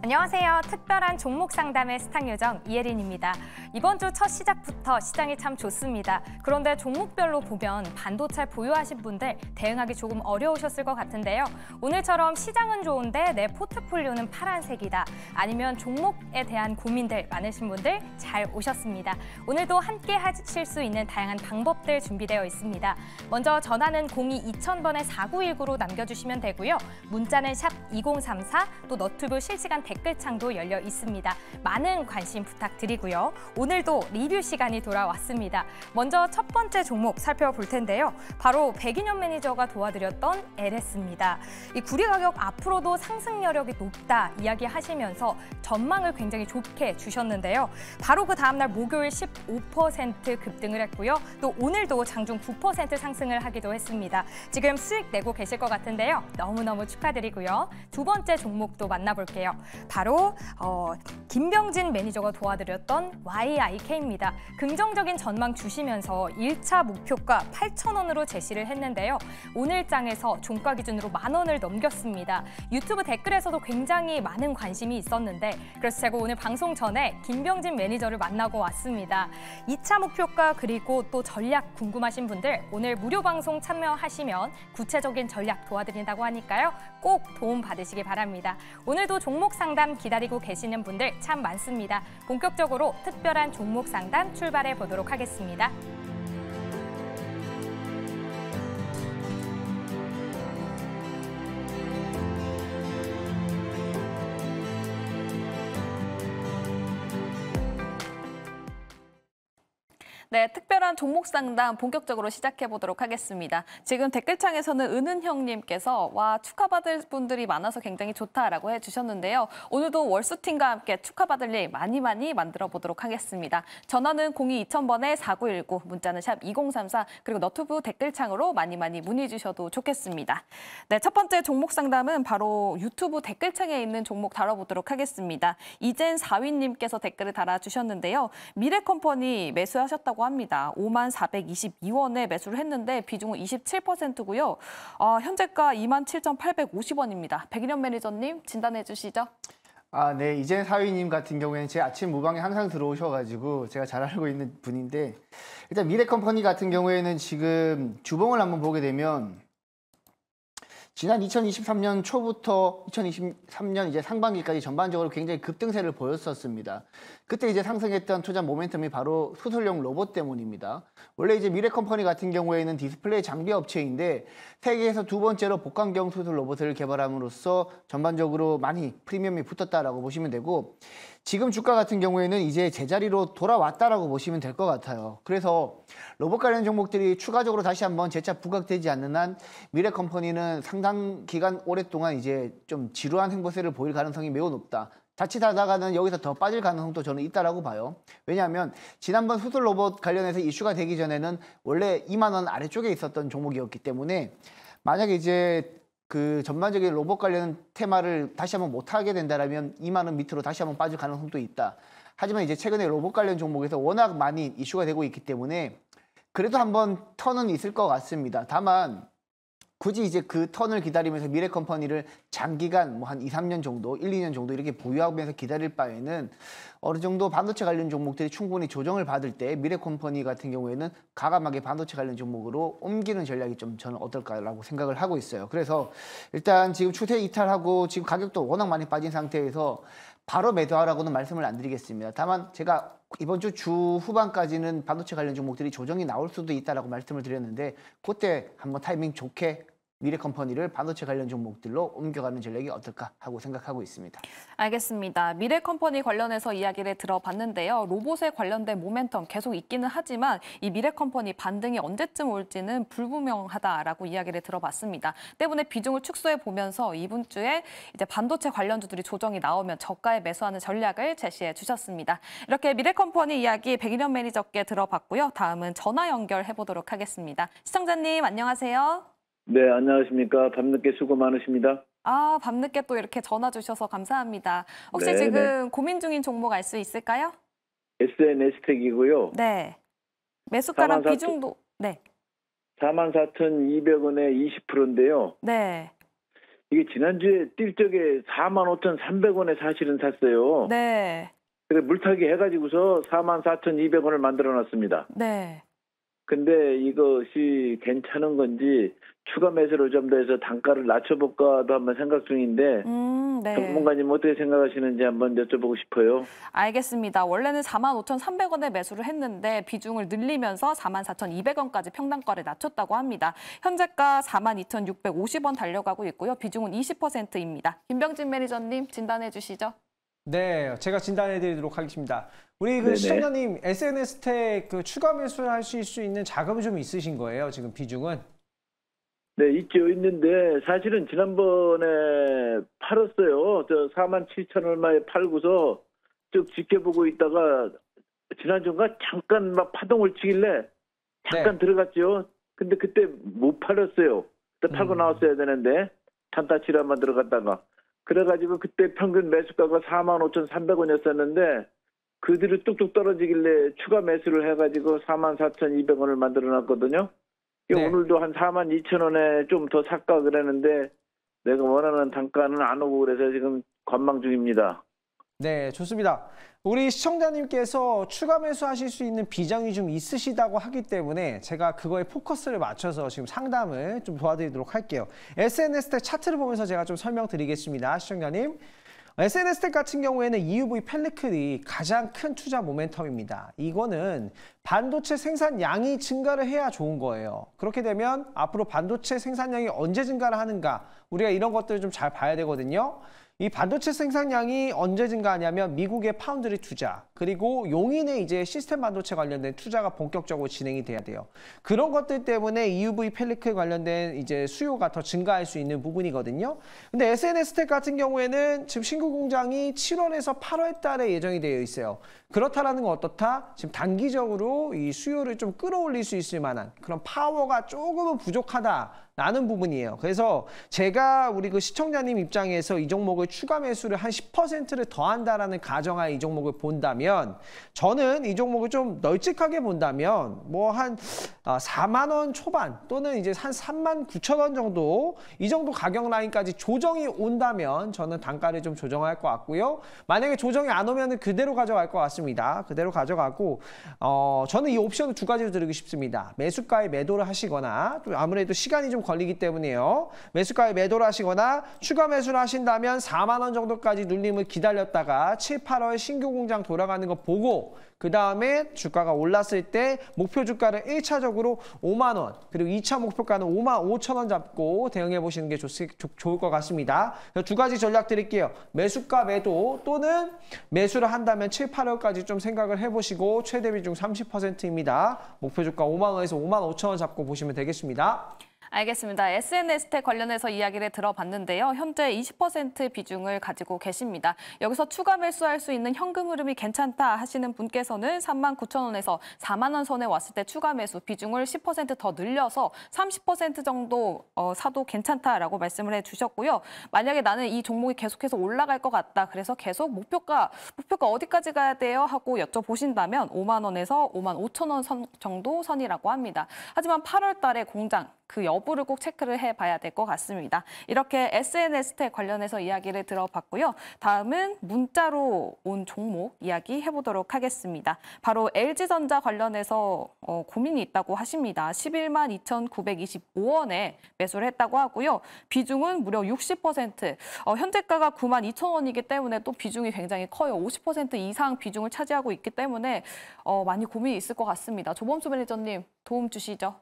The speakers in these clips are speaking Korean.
안녕하세요. 특별한 종목 상담의 스탁요정 이혜린입니다. 이번 주 첫 시작부터 시장이 참 좋습니다. 그런데 종목별로 보면 반도체 보유하신 분들 대응하기 조금 어려우셨을 것 같은데요. 오늘처럼 시장은 좋은데 내 포트폴리오는 파란색이다. 아니면 종목에 대한 고민들 많으신 분들 잘 오셨습니다. 오늘도 함께 하실 수 있는 다양한 방법들 준비되어 있습니다. 먼저 전화는 02-2000번에 4919로 남겨주시면 되고요. 문자는 샵 2034, 또 너튜브 실시간 댓글창도 열려 있습니다. 많은 관심 부탁드리고요. 오늘도 리뷰 시간이 돌아왔습니다. 먼저 첫 번째 종목 살펴볼 텐데요. 바로 백인현 매니저가 도와드렸던 LS입니다. 이 구리 가격 앞으로도 상승 여력이 높다 이야기하시면서 전망을 굉장히 좋게 주셨는데요. 바로 그 다음날 목요일 15% 급등을 했고요. 또 오늘도 장중 9% 상승을 하기도 했습니다. 지금 수익 내고 계실 것 같은데요. 너무너무 축하드리고요. 두 번째 종목도 만나볼게요. 바로 김병진 매니저가 도와드렸던 YIK입니다. 긍정적인 전망 주시면서 1차 목표가 8,000원으로 제시를 했는데요. 오늘 장에서 종가 기준으로 10,000원을 넘겼습니다. 유튜브 댓글에서도 굉장히 많은 관심이 있었는데 그래서 제가 오늘 방송 전에 김병진 매니저를 만나고 왔습니다. 2차 목표가 그리고 또 전략 궁금하신 분들 오늘 무료 방송 참여하시면 구체적인 전략 도와드린다고 하니까요. 꼭 도움 받으시기 바랍니다. 오늘도 종목 상담 기다리고 계시는 분들 참 많습니다. 본격적으로 특별한 종목 상담 출발해 보도록 하겠습니다. 네, 특별한 종목 상담 본격적으로 시작해 보도록 하겠습니다. 지금 댓글창에서는 은은형님께서 와 축하받을 분들이 많아서 굉장히 좋다라고 해주셨는데요. 오늘도 월수팀과 함께 축하받을 일 많이 만들어 보도록 하겠습니다. 전화는 02-2000번에 4919, 문자는 샵 2034, 그리고 너튜브 댓글창으로 많이 문의 주셔도 좋겠습니다. 네, 첫 번째 종목 상담은 바로 유튜브 댓글창에 있는 종목 다뤄보도록 하겠습니다. 이젠 4위님께서 댓글을 달아주셨는데요. 미래컴퍼니 매수하셨다고 합니다. 54,422원에 매수를 했는데 비중은 27%고요. 현재가 27,850원입니다. 백인현 매니저님 진단해 주시죠. 네. 이젠 사위님 같은 경우에는 제 아침 무방에 항상 들어오셔가지고 제가 잘 알고 있는 분인데 일단 미래컴퍼니 같은 경우에는 지금 주봉을 한번 보게 되면 지난 2023년 초부터 2023년 이제 상반기까지 전반적으로 굉장히 급등세를 보였었습니다. 그때 이제 상승했던 투자 모멘텀이 바로 수술용 로봇 때문입니다. 원래 이제 미래컴퍼니 같은 경우에는 디스플레이 장비 업체인데 세계에서 두 번째로 복강경 수술 로봇을 개발함으로써 전반적으로 많이 프리미엄이 붙었다라고 보시면 되고 지금 주가 같은 경우에는 이제 제자리로 돌아왔다라고 보시면 될 것 같아요. 그래서 로봇 관련 종목들이 추가적으로 다시 한번 재차 부각되지 않는 한 미래컴퍼니는 상당 기간 오랫동안 이제 좀 지루한 행보세를 보일 가능성이 매우 높다. 자칫하다가는 여기서 더 빠질 가능성도 저는 있다라고 봐요. 왜냐하면 지난번 수술 로봇 관련해서 이슈가 되기 전에는 원래 2만 원 아래쪽에 있었던 종목이었기 때문에 만약에 이제 그 전반적인 로봇 관련 테마를 다시 한번 못하게 된다면 2만 원 밑으로 다시 한번 빠질 가능성도 있다. 하지만 이제 최근에 로봇 관련 종목에서 워낙 많이 이슈가 되고 있기 때문에 그래도 한번 턴은 있을 것 같습니다. 다만 굳이 이제 그 턴을 기다리면서 미래컴퍼니를 장기간 뭐 한 2, 3년 정도, 1, 2년 정도 이렇게 보유하면서 기다릴 바에는 어느 정도 반도체 관련 종목들이 충분히 조정을 받을 때 미래컴퍼니 같은 경우에는 과감하게 반도체 관련 종목으로 옮기는 전략이 좀 저는 어떨까라고 생각을 하고 있어요. 그래서 일단 지금 추세 이탈하고 지금 가격도 워낙 많이 빠진 상태에서 바로 매도하라고는 말씀을 안 드리겠습니다. 다만 제가 이번 주 후반까지는 반도체 관련 종목들이 조정이 나올 수도 있다라고 말씀을 드렸는데 그때 한번 타이밍 좋게 미래컴퍼니를 반도체 관련 종목들로 옮겨가는 전략이 어떨까 하고 생각하고 있습니다. 알겠습니다. 미래컴퍼니 관련해서 이야기를 들어봤는데요. 로봇에 관련된 모멘텀 계속 있기는 하지만 이 미래컴퍼니 반등이 언제쯤 올지는 불분명하다라고 이야기를 들어봤습니다. 때문에 비중을 축소해 보면서 이번 주에 이제 반도체 관련주들이 조정이 나오면 저가에 매수하는 전략을 제시해 주셨습니다. 이렇게 미래컴퍼니 이야기 백인현 매니저께 들어봤고요. 다음은 전화 연결해 보도록 하겠습니다. 시청자님 안녕하세요. 네, 안녕하십니까. 밤늦게 수고 많으십니다. 밤늦게 또 이렇게 전화 주셔서 감사합니다. 혹시 네, 지금 고민 중인 종목 알 수 있을까요? SNS텍이고요. 네. 매수가랑 비중도. 네. 44,200원에 20%인데요. 네. 이게 지난주에 뛸 적에 45,300원에 사실은 샀어요. 네. 그래 물타기 해가지고서 44,200원을 만들어놨습니다. 네. 근데 이것이 괜찮은 건지 추가 매수를 좀 더 해서 단가를 낮춰볼까도 한번 생각 중인데 네. 전문가님 어떻게 생각하시는지 한번 여쭤보고 싶어요. 알겠습니다. 원래는 45,300원에 매수를 했는데 비중을 늘리면서 44,200원까지 평단가를 낮췄다고 합니다. 현재가 42,650원 달려가고 있고요. 비중은 20%입니다. 김병진 매니저님 진단해 주시죠. 네, 제가 진단해드리도록 하겠습니다. 우리 그 네네. 시청자님 SNS 스택 그 추가 매수하실 수 있는 자금이 좀 있으신 거예요, 지금 비중은? 네, 있죠. 있는데 사실은 지난번에 팔았어요. 저 47,000 얼마에 팔고서 쭉 지켜보고 있다가 지난주인가 잠깐 막 파동을 치길래 잠깐 들어갔죠. 근데 그때 못 팔았어요. 그때 팔고 나왔어야 되는데 단타치로 한번 들어갔다가 그래가지고 그때 평균 매수가가 45,300원이었었는데 그 뒤로 뚝뚝 떨어지길래 추가 매수를 해가지고 44,200원을 만들어놨거든요. 네. 오늘도 한 42,000원에 좀 더 살까 그랬는데 내가 원하는 단가는 안 오고 그래서 지금 관망 중입니다. 네, 좋습니다. 우리 시청자님께서 추가 매수하실 수 있는 비장이 좀 있으시다고 하기 때문에 제가 그거에 포커스를 맞춰서 지금 상담을 좀 도와드리도록 할게요. SNS 텍 차트를 보면서 제가 좀 설명드리겠습니다. 시청자님. SNS 텍 같은 경우에는 EUV 펠리클이 가장 큰 투자 모멘텀입니다. 이거는 반도체 생산량이 증가를 해야 좋은 거예요. 그렇게 되면 앞으로 반도체 생산량이 언제 증가를 하는가 우리가 이런 것들을 좀 잘 봐야 되거든요. 이 반도체 생산량이 언제 증가하냐면 미국의 파운드리 투자 그리고 용인의 이제 시스템 반도체 관련된 투자가 본격적으로 진행이 돼야 돼요. 그런 것들 때문에 EUV 펠리클 관련된 이제 수요가 더 증가할 수 있는 부분이거든요. 근데 SNS 텍 같은 경우에는 지금 신규 공장이 7월에서 8월 달에 예정이 되어 있어요. 그렇다라는 건 어떻다? 지금 단기적으로 이 수요를 좀 끌어올릴 수 있을 만한 그런 파워가 조금은 부족하다라는 부분이에요. 그래서 제가 우리 그 시청자님 입장에서 이 종목을 추가 매수를 한 10%를 더한다라는 가정하에 이 종목을 본다면 저는 이 종목을 좀 널찍하게 본다면 뭐 한 4만 원 초반 또는 이제 한 3만 9천 원 정도 이 정도 가격 라인까지 조정이 온다면 저는 단가를 좀 조정할 것 같고요. 만약에 조정이 안 오면 그대로 가져갈 것 같습니다. 그대로 가져가고 저는 이 옵션을 두 가지로 드리고 싶습니다. 매수가에 매도를 하시거나 또 아무래도 시간이 좀 걸리기 때문에요. 매수가에 매도를 하시거나 추가 매수를 하신다면 4만 원 정도까지 눌림을 기다렸다가 7, 8월 신규 공장 돌아가는 거 보고 그 다음에 주가가 올랐을 때 목표 주가를 1차적으로 5만 원 그리고 2차 목표가는 5만 5천 원 잡고 대응해 보시는 게 좋을 것 같습니다. 두 가지 전략 드릴게요. 매수가 매도 또는 매수를 한다면 7, 8월까지 좀 생각을 해보시고 최대 비중 30%입니다. 목표 주가 5만 원에서 5만 5천 원 잡고 보시면 되겠습니다. 알겠습니다. SNS 텍 관련해서 이야기를 들어봤는데요. 현재 20% 비중을 가지고 계십니다. 여기서 추가 매수할 수 있는 현금 흐름이 괜찮다 하시는 분께서는 39,000원에서 4만 원 선에 왔을 때 추가 매수 비중을 10% 더 늘려서 30% 정도 사도 괜찮다라고 말씀을 해주셨고요. 만약에 나는 이 종목이 계속해서 올라갈 것 같다. 그래서 계속 목표가 어디까지 가야 돼요? 하고 여쭤보신다면 5만 원에서 5만 5천 원 정도 선이라고 합니다. 하지만 8월 달에 공장 그 여부를 꼭 체크를 해봐야 될 것 같습니다. 이렇게 SNS 텍 관련해서 이야기를 들어봤고요. 다음은 문자로 온 종목 이야기 해보도록 하겠습니다. 바로 LG전자 관련해서 고민이 있다고 하십니다. 11만 2,925원에 매수를 했다고 하고요. 비중은 무려 60%. 현재가가 9만 2천 원이기 때문에 또 비중이 굉장히 커요. 50% 이상 비중을 차지하고 있기 때문에 많이 고민이 있을 것 같습니다. 조범수 매니저님 도움 주시죠.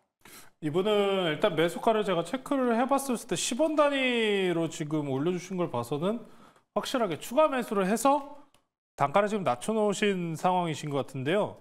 이분은 일단 매수가를 제가 체크를 해봤을 때 10원 단위로 지금 올려주신 걸 봐서는 확실하게 추가 매수를 해서 단가를 지금 낮춰놓으신 상황이신 것 같은데요.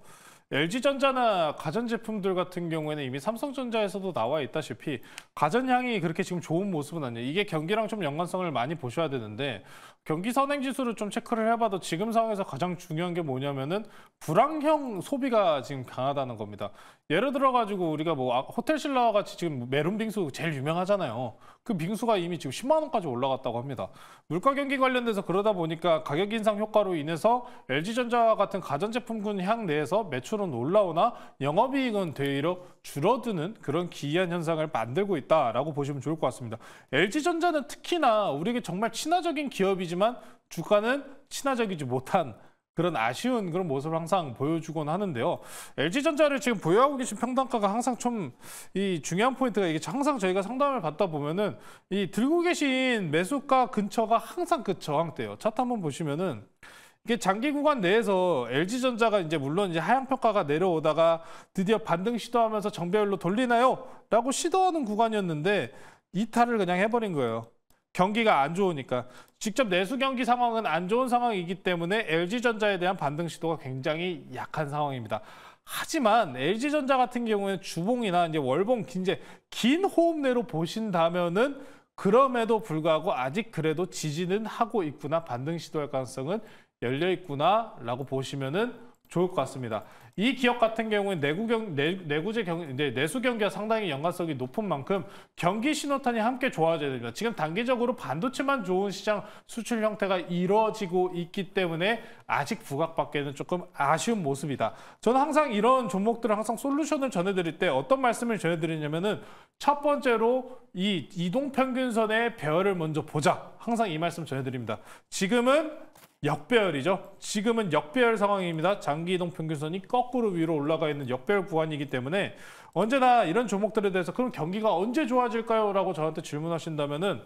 LG전자나 가전제품들 같은 경우에는 이미 삼성전자에서도 나와 있다시피 가전향이 그렇게 지금 좋은 모습은 아니에요. 이게 경기랑 좀 연관성을 많이 보셔야 되는데 경기 선행지수를 좀 체크를 해봐도 지금 상황에서 가장 중요한 게 뭐냐면은 불황형 소비가 지금 강하다는 겁니다. 예를 들어가지고 우리가 뭐 호텔신라와 같이 지금 메론 빙수 제일 유명하잖아요. 그 빙수가 이미 지금 10만 원까지 올라갔다고 합니다. 물가 경기 관련돼서 그러다 보니까 가격 인상 효과로 인해서 LG전자 같은 가전제품군 향 내에서 매출 실적으로는 올라오나 영업이익은 되려 줄어드는 그런 기이한 현상을 만들고 있다라고 보시면 좋을 것 같습니다. LG전자는 특히나 우리에게 정말 친화적인 기업이지만 주가는 친화적이지 못한 그런 아쉬운 그런 모습을 항상 보여주곤 하는데요. LG전자를 지금 보유하고 계신 평단가가 항상 좀 이 중요한 포인트가 이게 항상 저희가 상담을 받다 보면은 이 들고 계신 매수가 근처가 항상 그 저항대예요. 차트 한번 보시면은 이게 장기 구간 내에서 LG전자가 이제 물론 이제 하향 평가가 내려오다가 드디어 반등 시도하면서 정배열로 돌리나요? 라고 시도하는 구간이었는데 이탈을 그냥 해버린 거예요. 경기가 안 좋으니까. 직접 내수 경기 상황은 안 좋은 상황이기 때문에 LG전자에 대한 반등 시도가 굉장히 약한 상황입니다. 하지만 LG전자 같은 경우에는 주봉이나 이제 월봉 이제 긴 호흡 내로 보신다면은 그럼에도 불구하고 아직 그래도 지지는 하고 있구나, 반등 시도할 가능성은 열려 있구나라고 보시면은 좋을 것 같습니다. 이 기업 같은 경우는 내수 경기와 상당히 연관성이 높은 만큼 경기 신호탄이 함께 좋아져야 됩니다. 지금 단기적으로 반도체만 좋은 시장 수출 형태가 이루어지고 있기 때문에 아직 부각받기에는 조금 아쉬운 모습이다. 저는 항상 이런 종목들을 항상 솔루션을 전해드릴 때 어떤 말씀을 전해드리냐면은 첫 번째로 이 이동평균선의 배열을 먼저 보자. 항상 이 말씀 전해드립니다. 지금은 역배열이죠. 지금은 역배열 상황입니다. 장기 이동 평균선이 거꾸로 위로 올라가 있는 역배열 구간이기 때문에 언제나 이런 종목들에 대해서 그럼 경기가 언제 좋아질까요? 라고 저한테 질문하신다면은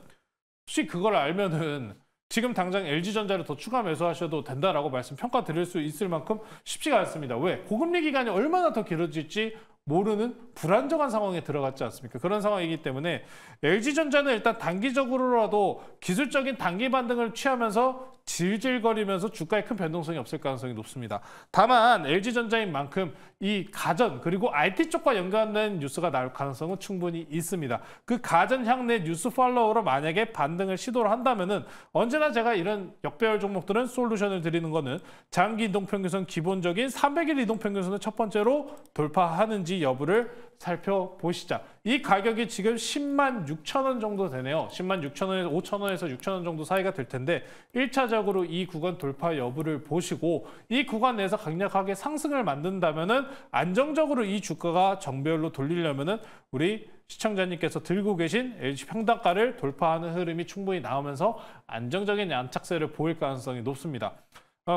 혹시 그걸 알면은 지금 당장 LG전자를 더 추가 매수하셔도 된다라고 말씀 평가 드릴 수 있을 만큼 쉽지가 않습니다. 왜? 고금리 기간이 얼마나 더 길어질지 모르는 불안정한 상황에 들어갔지 않습니까? 그런 상황이기 때문에 LG전자는 일단 단기적으로라도 기술적인 단기 반등을 취하면서 질질거리면서 주가에 큰 변동성이 없을 가능성이 높습니다. 다만 LG전자인 만큼 이 가전 그리고 IT 쪽과 연관된 뉴스가 나올 가능성은 충분히 있습니다. 그 가전 향내 뉴스 팔로우로 만약에 반등을 시도를 한다면은 언제나 제가 이런 역배열 종목들은 솔루션을 드리는 거는 장기 이동평균선 기본적인 300일 이동평균선을 첫 번째로 돌파하는지 여부를 살펴보시자. 이 가격이 지금 10만 6천 원 정도 되네요. 10만 6천 원에서 5천 원에서 6천 원 정도 사이가 될 텐데 1차적으로 이 구간 돌파 여부를 보시고 이 구간 내에서 강력하게 상승을 만든다면은 안정적으로 이 주가가 정배열로 돌리려면은 우리 시청자님께서 들고 계신 LG 평단가를 돌파하는 흐름이 충분히 나오면서 안정적인 안착세를 보일 가능성이 높습니다.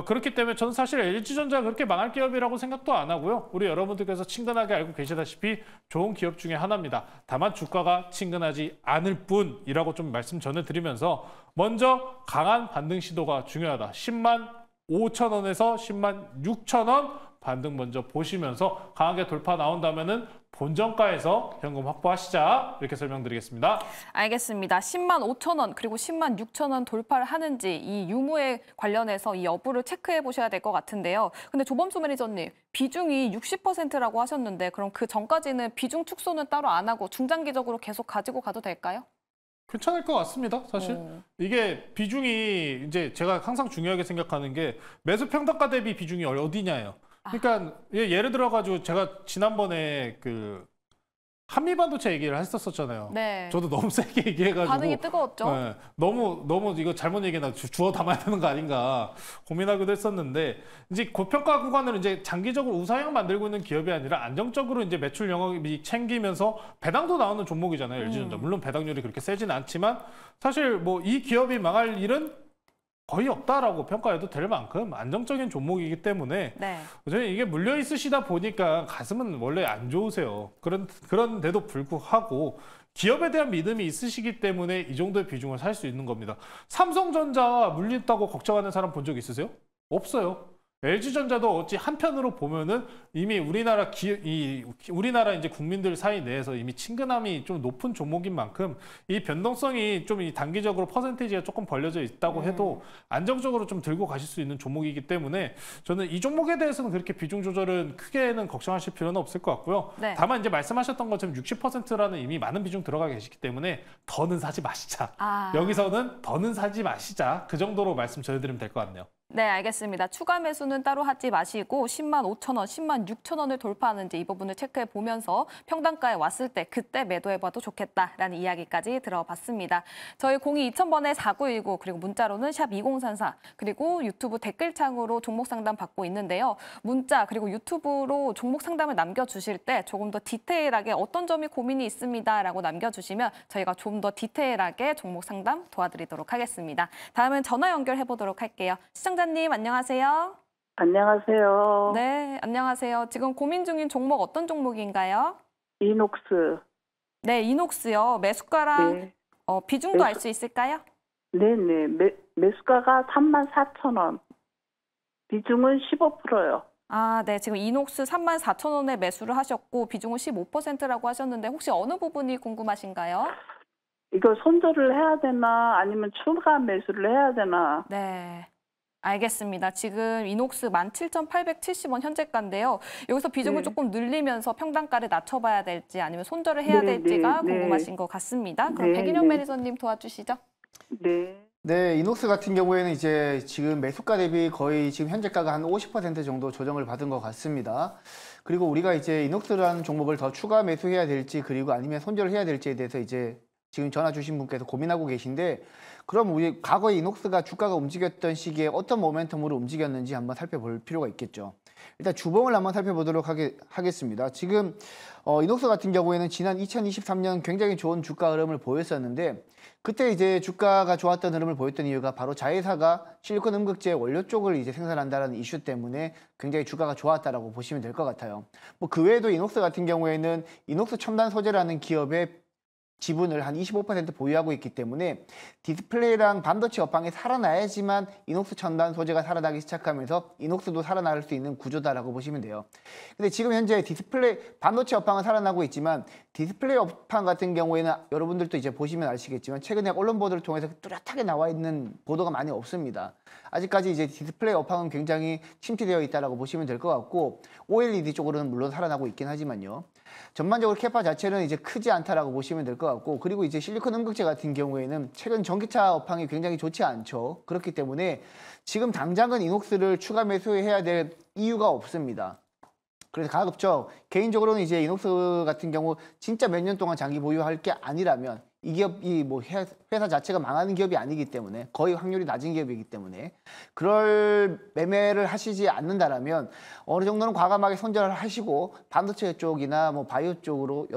그렇기 때문에 저는 사실 LG전자가 그렇게 망할 기업이라고 생각도 안 하고요. 우리 여러분들께서 친근하게 알고 계시다시피 좋은 기업 중에 하나입니다. 다만 주가가 친근하지 않을 뿐이라고 좀 말씀 전해드리면서 먼저 강한 반등 시도가 중요하다. 10만 5천 원에서 10만 6천 원 반등 먼저 보시면서 강하게 돌파 나온다면은 본정가에서 현금 확보하시자 이렇게 설명드리겠습니다. 알겠습니다. 10만 5천 원 그리고 10만 6천 원 돌파를 하는지 이 유무에 관련해서 이 여부를 체크해 보셔야 될 것 같은데요. 근데 조범수 매니저님 비중이 60%라고 하셨는데 그럼 그 전까지는 비중 축소는 따로 안 하고 중장기적으로 계속 가지고 가도 될까요? 괜찮을 것 같습니다. 사실 이게 비중이 이제 제가 항상 중요하게 생각하는 게 매수 평단가 대비 비중이 어디냐예요. 그러니까 예를 들어가지고 제가 지난번에 그 한미반도체 얘기를 했었잖아요. 네. 저도 너무 세게 얘기해가지고 반응이 뜨거웠죠. 네, 너무 이거 잘못 얘기나 주워 담아야 되는 거 아닌가 고민하기도 했었는데 이제 고평가 구간을 이제 장기적으로 우상향 만들고 있는 기업이 아니라 안정적으로 이제 매출 영업이익 챙기면서 배당도 나오는 종목이잖아요. LG전자 물론 배당률이 그렇게 세지는 않지만 사실 뭐 이 기업이 망할 일은 거의 없다라고 평가해도 될 만큼 안정적인 종목이기 때문에 네. 저는 이게 물려 있으시다 보니까 가슴은 원래 안 좋으세요. 그런데도 불구하고 기업에 대한 믿음이 있으시기 때문에 이 정도의 비중을 살 수 있는 겁니다. 삼성전자 물린다고 걱정하는 사람 본 적 있으세요? 없어요. LG전자도 어찌 한편으로 보면은 이미 우리나라 이제 국민들 사이 내에서 이미 친근함이 좀 높은 종목인 만큼 이 변동성이 좀 이 단기적으로 퍼센테이지가 조금 벌려져 있다고 해도 안정적으로 좀 들고 가실 수 있는 종목이기 때문에 저는 이 종목에 대해서는 그렇게 비중 조절은 크게는 걱정하실 필요는 없을 것 같고요. 네. 다만 이제 말씀하셨던 것처럼 60%라는 이미 많은 비중 들어가 계시기 때문에 더는 사지 마시자. 여기서는 더는 사지 마시자. 그 정도로 말씀 전해드리면 될 것 같네요. 네, 알겠습니다. 추가 매수는 따로 하지 마시고 10만 5천 원, 10만 6천 원을 돌파하는지 이 부분을 체크해 보면서 평단가에 왔을 때 그때 매도해봐도 좋겠다라는 이야기까지 들어봤습니다. 저희 02-2000번에 4919 그리고 문자로는 샵 2034 그리고 유튜브 댓글창으로 종목 상담 받고 있는데요. 문자 그리고 유튜브로 종목 상담을 남겨주실 때 조금 더 디테일하게 어떤 점이 고민이 있습니다라고 남겨주시면 저희가 좀 더 디테일하게 종목 상담 도와드리도록 하겠습니다. 다음은 전화 연결해 보도록 할게요. 시청자님 안녕하세요. 안녕하세요. 네, 안녕하세요. 지금 고민 중인 종목 어떤 종목인가요? 이녹스. 네, 이녹스요. 매수가랑 네. 비중도 알 수 있을까요? 네네. 매수가가 34,000원. 비중은 15%요. 아, 네. 지금 이녹스 34,000원에 매수를 하셨고 비중은 15%라고 하셨는데 혹시 어느 부분이 궁금하신가요? 이거 손절을 해야 되나 아니면 추가 매수를 해야 되나? 네. 알겠습니다. 지금 이녹스 17,870원 현재가인데요. 여기서 비중을 네. 조금 늘리면서 평단가를 낮춰봐야 될지 아니면 손절을 해야 될지가 궁금하신 것 같습니다. 그럼 백인영 매니저님 도와주시죠. 네. 네, 이녹스 같은 경우에는 이제 지금 매수가 대비 거의 지금 현재가가 한 50% 정도 조정을 받은 것 같습니다. 그리고 우리가 이제 이녹스라는 종목을 더 추가 매수해야 될지 그리고 아니면 손절을 해야 될지에 대해서 이제 지금 전화 주신 분께서 고민하고 계신데 그럼 우리 과거에 이녹스가 주가가 움직였던 시기에 어떤 모멘텀으로 움직였는지 한번 살펴볼 필요가 있겠죠. 일단 주봉을 한번 살펴보도록 하겠습니다. 지금 이녹스 같은 경우에는 지난 2023년 굉장히 좋은 주가 흐름을 보였었는데 그때 이제 주가가 좋았던 흐름을 보였던 이유가 바로 자회사가 실리콘 음극재 원료 쪽을 이제 생산한다는 이슈 때문에 굉장히 주가가 좋았다라고 보시면 될 것 같아요. 뭐 그 외에도 이녹스 같은 경우에는 이녹스 첨단 소재라는 기업의 지분을 한 25% 보유하고 있기 때문에 디스플레이랑 반도체 업황이 살아나야지만 이녹스 첨단 소재가 살아나기 시작하면서 이녹스도 살아날 수 있는 구조다라고 보시면 돼요. 근데 지금 현재 반도체 업황은 살아나고 있지만 디스플레이 업황 같은 경우에는 여러분들도 이제 보시면 아시겠지만 최근에 언론 보도를 통해서 뚜렷하게 나와 있는 보도가 많이 없습니다. 아직까지 이제 디스플레이 업황은 굉장히 침체되어 있다라고 보시면 될 것 같고 OLED 쪽으로는 물론 살아나고 있긴 하지만요. 전반적으로 캐파 자체는 이제 크지 않다라고 보시면 될 것 같고 그리고 이제 실리콘 음극재 같은 경우에는 최근 전기차 업황이 굉장히 좋지 않죠. 그렇기 때문에 지금 당장은 이녹스를 추가 매수해야 될 이유가 없습니다. 그래서 가급적 개인적으로는 이제 이녹스 같은 경우 진짜 몇 년 동안 장기 보유할 게 아니라면 이 기업이 뭐 회사 자체가 망하는 기업이 아니기 때문에 거의 확률이 낮은 기업이기 때문에 그럴 매매를 하시지 않는다라면 어느 정도는 과감하게 손절을 하시고 반도체 쪽이나 뭐 바이오 쪽으로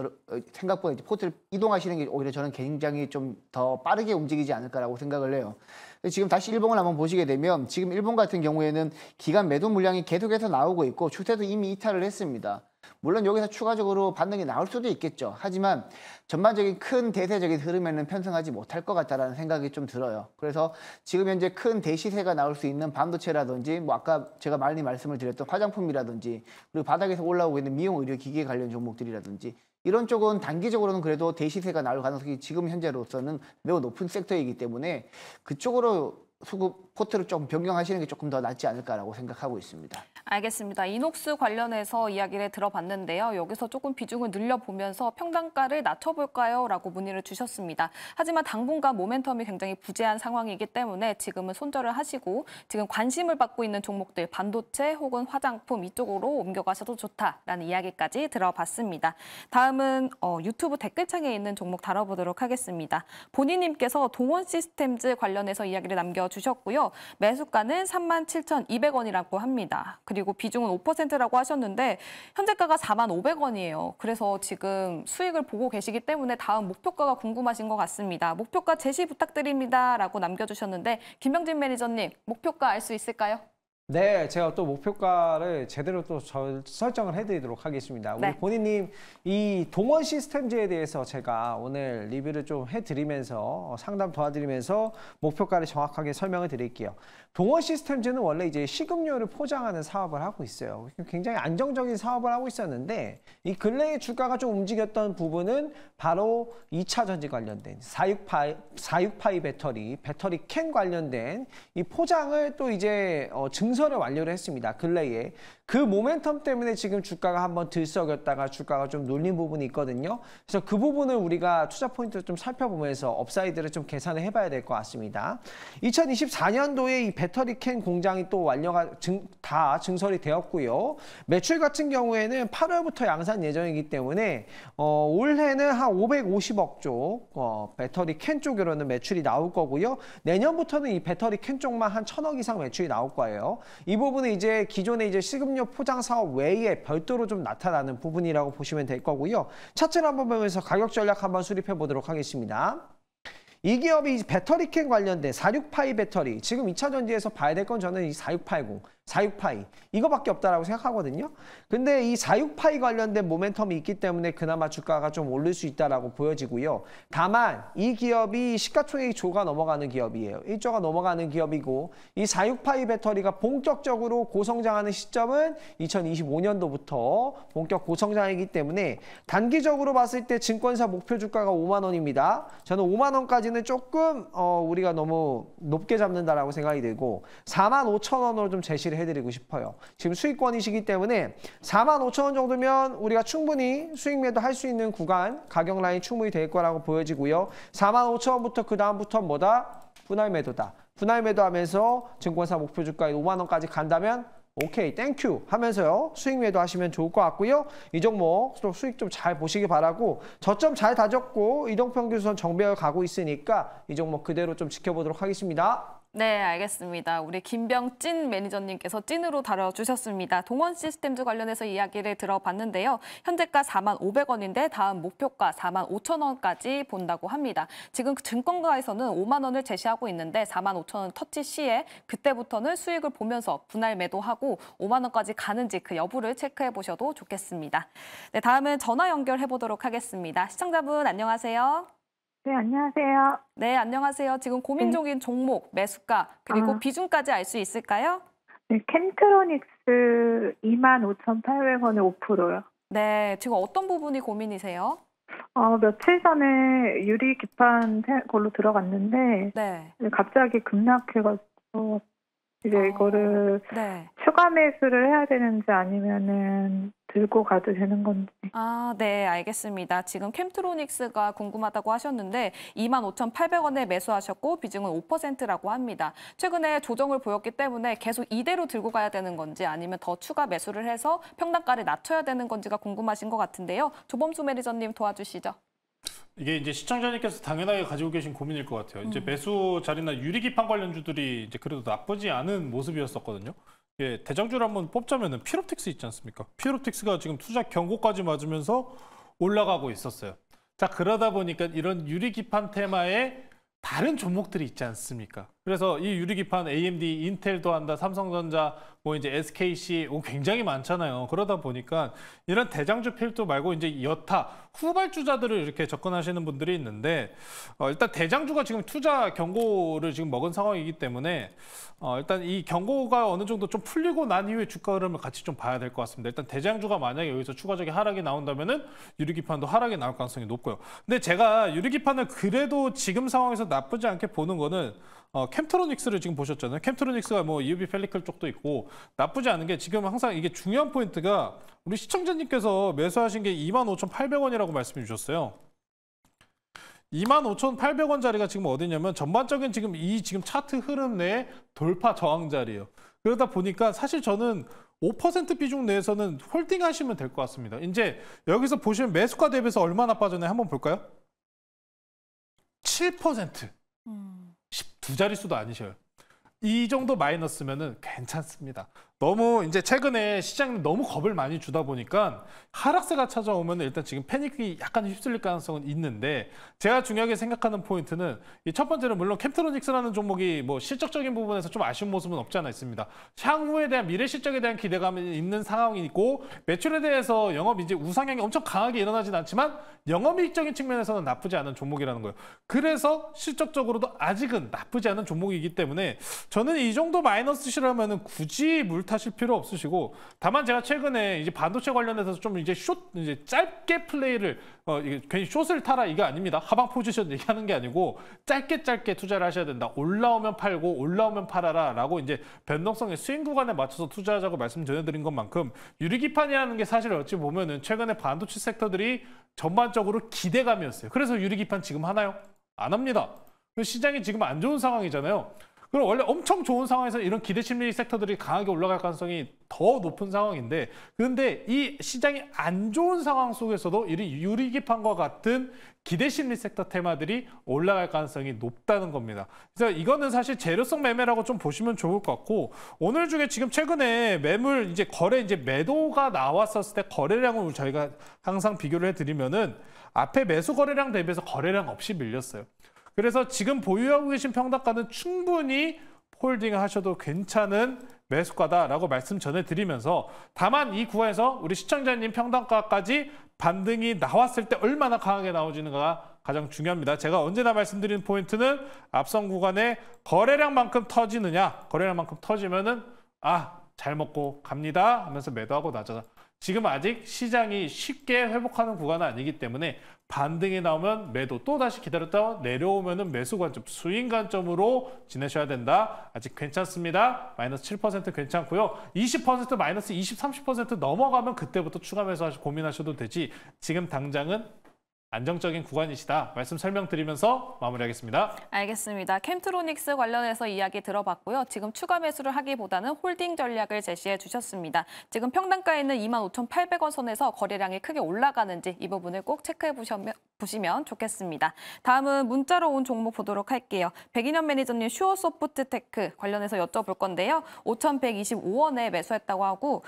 생각보다 이제 포트를 이동하시는 게 오히려 저는 굉장히 좀 더 빠르게 움직이지 않을까라고 생각을 해요. 지금 다시 일봉을 한번 보시게 되면 지금 일본 같은 경우에는 기간 매도 물량이 계속해서 나오고 있고 추세도 이미 이탈을 했습니다. 물론 여기서 추가적으로 반등이 나올 수도 있겠죠. 하지만 전반적인 큰 대세적인 흐름에는 편승하지 못할 것 같다라는 생각이 좀 들어요. 그래서 지금 현재 큰 대시세가 나올 수 있는 반도체라든지 뭐 아까 제가 많이 말씀을 드렸던 화장품이라든지 그리고 바닥에서 올라오고 있는 미용 의료 기계 관련 종목들이라든지 이런 쪽은 단기적으로는 그래도 대시세가 나올 가능성이 지금 현재로서는 매우 높은 섹터이기 때문에 그쪽으로 수급 포트를 좀 변경하시는 게 조금 더 낫지 않을까라고 생각하고 있습니다. 알겠습니다. 이녹스 관련해서 이야기를 들어봤는데요. 여기서 조금 비중을 늘려보면서 평단가를 낮춰볼까요? 라고 문의를 주셨습니다. 하지만 당분간 모멘텀이 굉장히 부재한 상황이기 때문에 지금은 손절을 하시고 지금 관심을 받고 있는 종목들 반도체 혹은 화장품 이쪽으로 옮겨가셔도 좋다라는 이야기까지 들어봤습니다. 다음은 유튜브 댓글창에 있는 종목 다뤄보도록 하겠습니다. 본인님께서 동원 시스템즈 관련해서 이야기를 남겨주셨고요. 매수가는 37,200원이라고 합니다. 그리고 비중은 5%라고 하셨는데 현재가가 44,500원이에요. 그래서 지금 수익을 보고 계시기 때문에 다음 목표가가 궁금하신 것 같습니다. 목표가 제시 부탁드립니다. 라고 남겨주셨는데 김병진 매니저님 목표가 알 수 있을까요? 네, 제가 또 목표가를 제대로 또 설정을 해드리도록 하겠습니다. 우리 네. 본인님 이 동원 시스템즈에 대해서 제가 오늘 리뷰를 좀 해드리면서 상담 도와드리면서 목표가를 정확하게 설명을 드릴게요. 동원 시스템즈는 원래 이제 식음료를 포장하는 사업을 하고 있어요. 굉장히 안정적인 사업을 하고 있었는데 이 근래에 주가가 좀 움직였던 부분은 바로 2차 전지 관련된 468 배터리 캔 관련된 이 포장을 또 이제 증설을 완료를 했습니다. 근래에. 그 모멘텀 때문에 지금 주가가 한번 들썩였다가 주가가 좀 눌린 부분이 있거든요. 그래서 그 부분을 우리가 투자 포인트를 좀 살펴보면서 업사이드를 좀 계산을 해봐야 될 것 같습니다. 2024년도에 이 배터리 캔 공장이 또 완료가 다 증설이 되었고요. 매출 같은 경우에는 8월부터 양산 예정이기 때문에 올해는 한 550억 쪽 배터리 캔 쪽으로는 매출이 나올 거고요. 내년부터는 이 배터리 캔 쪽만 한 1,000억 이상 매출이 나올 거예요. 이 부분은 이제 기존의 이제 식음료 포장 사업 외에 별도로 좀 나타나는 부분이라고 보시면 될 거고요. 차트를 한번 보면서 가격 전략 한번 수립해 보도록 하겠습니다. 이 기업이 배터리 캔 관련된 46파이 배터리, 지금 2차 전지에서 봐야 될 건 저는 이 4680, 46파이 이거밖에 없다라고 생각하거든요. 근데 이 46파이 관련된 모멘텀이 있기 때문에 그나마 주가가 좀 오를 수 있다라고 보여지고요. 다만 이 기업이 시가총액이 조가 넘어가는 기업이에요. 1조가 넘어가는 기업이고 이 46파이 배터리가 본격적으로 고성장하는 시점은 2025년도부터 본격 고성장이기 때문에 단기적으로 봤을 때 증권사 목표 주가가 5만 원입니다. 저는 5만 원까지는 조금 우리가 너무 높게 잡는다라고 생각이 들고 4만 5천 원으로 좀 제시를 해드리고 싶어요. 지금 수익권이시기 때문에 4만 5천 원 정도면 우리가 충분히 수익 매도할 수 있는 구간, 가격 라인 충분히 될 거라고 보여지고요. 4만 5천 원부터 그 다음부터 뭐다? 분할 매도다. 분할 매도하면서 증권사 목표 주가에 5만 원까지 간다면 오케이, 땡큐 하면서요. 수익 매도하시면 좋을 것 같고요. 이 종목 수익 좀 잘 보시기 바라고 저점 잘 다졌고 이동평균선 정배열 가고 있으니까 이 종목 그대로 좀 지켜보도록 하겠습니다. 네, 알겠습니다. 우리 김병찐 매니저님께서 찐으로 다뤄주셨습니다. 동원 시스템즈 관련해서 이야기를 들어봤는데요. 현재가 45,500원인데 다음 목표가 45,000원까지 본다고 합니다. 지금 증권가에서는 5만 원을 제시하고 있는데 45,000원 터치 시에 그때부터는 수익을 보면서 분할 매도하고 5만 원까지 가는지 그 여부를 체크해 보셔도 좋겠습니다. 네, 다음은 전화 연결해 보도록 하겠습니다. 시청자분 안녕하세요. 네, 안녕하세요. 네, 안녕하세요. 지금 고민 중인 종목, 매수가, 그리고 비중까지 알 수 있을까요? 네, 캠트로닉스 25,800원에 5%요. 네, 지금 어떤 부분이 고민이세요? 며칠 전에 유리 기판 걸로 들어갔는데 네. 갑자기 급락해가지고 이제 이거를 네. 추가 매수를 해야 되는지 아니면은 들고 가도 되는 건지. 아, 네, 알겠습니다. 지금 캠트로닉스가 궁금하다고 하셨는데 25,800원에 매수하셨고 비중은 5%라고 합니다. 최근에 조정을 보였기 때문에 계속 이대로 들고 가야 되는 건지 아니면 더 추가 매수를 해서 평단가를 낮춰야 되는 건지가 궁금하신 것 같은데요. 조범수 매니저님 도와주시죠. 이게 이제 시청자님께서 당연하게 가지고 계신 고민일 것 같아요. 이제 매수 자리나 유리기판 관련주들이 이제 그래도 나쁘지 않은 모습이었었거든요. 예, 대장주를 한번 뽑자면은 피롭틱스 있지 않습니까? 피롭틱스가 지금 투자 경고까지 맞으면서 올라가고 있었어요. 자, 그러다 보니까 이런 유리기판 테마에 다른 종목들이 있지 않습니까? 그래서 이 유리기판 AMD, 인텔도 한다, 삼성전자, 뭐 이제 SKC 굉장히 많잖아요. 그러다 보니까 이런 대장주 필두 말고 이제 여타 후발주자들을 이렇게 접근하시는 분들이 있는데 일단 대장주가 지금 투자 경고를 지금 먹은 상황이기 때문에 일단 이 경고가 어느 정도 좀 풀리고 난 이후에 주가 흐름을 같이 좀 봐야 될 것 같습니다. 일단 대장주가 만약에 여기서 추가적인 하락이 나온다면은 유리기판도 하락이 나올 가능성이 높고요. 근데 제가 유리기판을 그래도 지금 상황에서 나쁘지 않게 보는 거는 캠트로닉스를 지금 보셨잖아요. 캠트로닉스가 뭐 EUV 펠리클 쪽도 있고 나쁘지 않은 게 지금 항상 이게 중요한 포인트가 우리 시청자님께서 매수하신 게 25,800원이라고 말씀해 주셨어요. 25,800원짜리가 지금 어디냐면 전반적인 지금 지금 차트 흐름 내에 돌파 저항 자리예요. 그러다 보니까 사실 저는 5% 비중 내에서는 홀딩 하시면 될 것 같습니다. 이제 여기서 보시면 매수가 대비해서 얼마나 빠졌나요? 한번 볼까요? 7%. 12자릿수도 아니셔요. 이 정도 마이너스면은 괜찮습니다. 너무 이제 최근에 시장이 너무 겁을 많이 주다 보니까 하락세가 찾아오면 일단 지금 패닉이 약간 휩쓸릴 가능성은 있는데 제가 중요하게 생각하는 포인트는 이 첫 번째는 물론 캠트로닉스라는 종목이 뭐 실적적인 부분에서 좀 아쉬운 모습은 없지 않아 있습니다. 향후에 대한 미래 실적에 대한 기대감이 있는 상황이 있고 매출에 대해서 영업 이제 우상향이 엄청 강하게 일어나진 않지만 영업이익적인 측면에서는 나쁘지 않은 종목이라는 거예요. 그래서 실적적으로도 아직은 나쁘지 않은 종목이기 때문에 저는 이 정도 마이너스시라면은 굳이 물타실 필요 없으시고 다만 제가 최근에 이제 반도체 관련해서 좀 이제 이제 짧게 플레이를 이게 괜히 숏을 타라 이게 아닙니다. 하방 포지션 얘기하는 게 아니고 짧게 투자를 하셔야 된다. 올라오면 팔고 올라오면 팔아라라고 이제 변동성의 스윙 구간에 맞춰서 투자하자고 말씀 전해드린 것만큼 유리기판이라는 게 사실 어찌 보면은 최근에 반도체 섹터들이 전반적으로 기대감이었어요. 그래서 유리기판 지금 하나요? 안 합니다. 시장이 지금 안 좋은 상황이잖아요. 그럼 원래 엄청 좋은 상황에서 이런 기대 심리 섹터들이 강하게 올라갈 가능성이 더 높은 상황인데, 그런데 이 시장이 안 좋은 상황 속에서도 이 유리기판과 같은 기대 심리 섹터 테마들이 올라갈 가능성이 높다는 겁니다. 그래서 이거는 사실 재료성 매매라고 좀 보시면 좋을 것 같고, 오늘 중에 지금 최근에 매물 이제 거래 이제 매도가 나왔었을 때 거래량을 저희가 항상 비교를 해드리면은 앞에 매수 거래량 대비해서 거래량 없이 밀렸어요. 그래서 지금 보유하고 계신 평단가는 충분히 홀딩을 하셔도 괜찮은 매수가다라고 말씀 전해드리면서, 다만 이 구간에서 우리 시청자님 평단가까지 반등이 나왔을 때 얼마나 강하게 나오지는가 가장 중요합니다. 제가 언제나 말씀드리는 포인트는 앞선 구간에 거래량만큼 터지느냐, 거래량만큼 터지면은 잘 먹고 갑니다 하면서 매도하고 나가자. 지금 아직 시장이 쉽게 회복하는 구간은 아니기 때문에 반등이 나오면 매도, 또 다시 기다렸다가 내려오면은 매수 관점, 스윙 관점으로 지내셔야 된다. 아직 괜찮습니다. 마이너스 7% 괜찮고요. 20% 마이너스 20, 30% 넘어가면 그때부터 추가 매수 고민하셔도 되지, 지금 당장은 안정적인 구간이시다 말씀 설명드리면서 마무리하겠습니다. 알겠습니다. 캠트로닉스 관련해서 이야기 들어봤고요. 지금 추가 매수를 하기보다는 홀딩 전략을 제시해 주셨습니다. 지금 평단가에 있는 25,800원 선에서 거래량이 크게 올라가는지 이 부분을 꼭 체크해 보시면 좋겠습니다. 다음은 문자로 온 종목 보도록 할게요. 백인현 매니저님 슈어소프트테크 관련해서 여쭤볼 건데요. 5,125원에 매수했다고 하고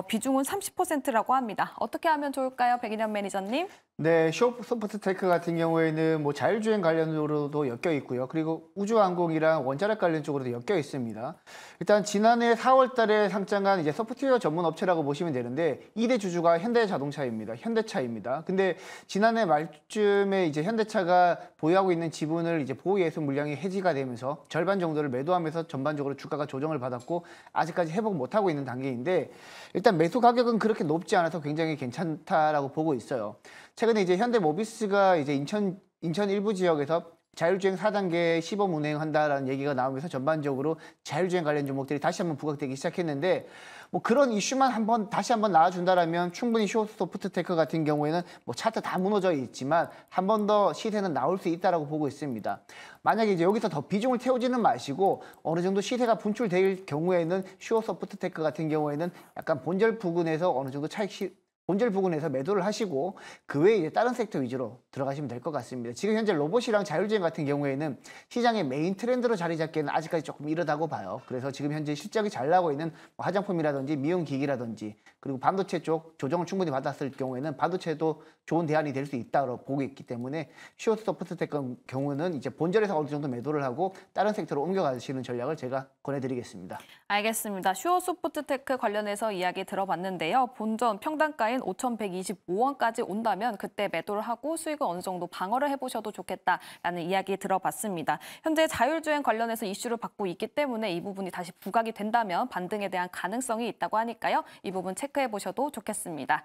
비중은 30%라고 합니다. 어떻게 하면 좋을까요, 백인현 매니저님? 네, 슈어소프트테크 같은 경우에는 뭐 자율주행 관련으로도 엮여 있고요. 그리고 우주항공이랑 원자력 관련 쪽으로도 엮여 있습니다. 일단 지난해 4월 달에 상장한 이제 소프트웨어 전문 업체라고 보시면 되는데 2대 주주가 현대자동차입니다. 현대차입니다. 근데 지난해 말쯤에 이제 현대차가 보유하고 있는 지분을 이제 보유예수 물량이 해지가 되면서 절반 정도를 매도하면서 전반적으로 주가가 조정을 받았고 아직까지 회복 못하고 있는 단계인데, 일단 매수 가격은 그렇게 높지 않아서 굉장히 괜찮다라고 보고 있어요. 최근에 이제 현대모비스가 이제 인천 일부 지역에서 자율주행 4단계 시범 운행한다라는 얘기가 나오면서 전반적으로 자율주행 관련 종목들이 다시 한번 부각되기 시작했는데, 뭐 그런 이슈만 다시 한번 나와준다라면 충분히 슈어소프트테크 같은 경우에는 뭐 차트 다 무너져 있지만 한 번 더 시세는 나올 수 있다라고 보고 있습니다. 만약에 이제 여기서 더 비중을 태우지는 마시고 어느 정도 시세가 분출될 경우에는 슈어소프트테크 같은 경우에는 약간 본절 부근에서 어느 정도 본절 부근에서 매도를 하시고 그 외에 이제 다른 섹터 위주로 들어가시면 될 것 같습니다. 지금 현재 로봇이랑 자율주행 같은 경우에는 시장의 메인 트렌드로 자리 잡기에는 아직까지 조금 이르다고 봐요. 그래서 지금 현재 실적이 잘 나고 있는 뭐 화장품이라든지 미용기기라든지 그리고 반도체 쪽 조정을 충분히 받았을 경우에는 반도체도 좋은 대안이 될 수 있다고 보고 있기 때문에 슈어소프트테크 경우는 이제 본절에서 어느 정도 매도를 하고 다른 섹터로 옮겨가시는 전략을 제가 권해드리겠습니다. 알겠습니다. 슈어소프트테크 관련해서 이야기 들어봤는데요. 본전 평단가인 5,125원까지 온다면 그때 매도를 하고 수익을 어느 정도 방어를 해보셔도 좋겠다라는 이야기 들어봤습니다. 현재 자율주행 관련해서 이슈를 받고 있기 때문에 이 부분이 다시 부각이 된다면 반등에 대한 가능성이 있다고 하니까요. 이 부분 체크해 보셔도 좋겠습니다.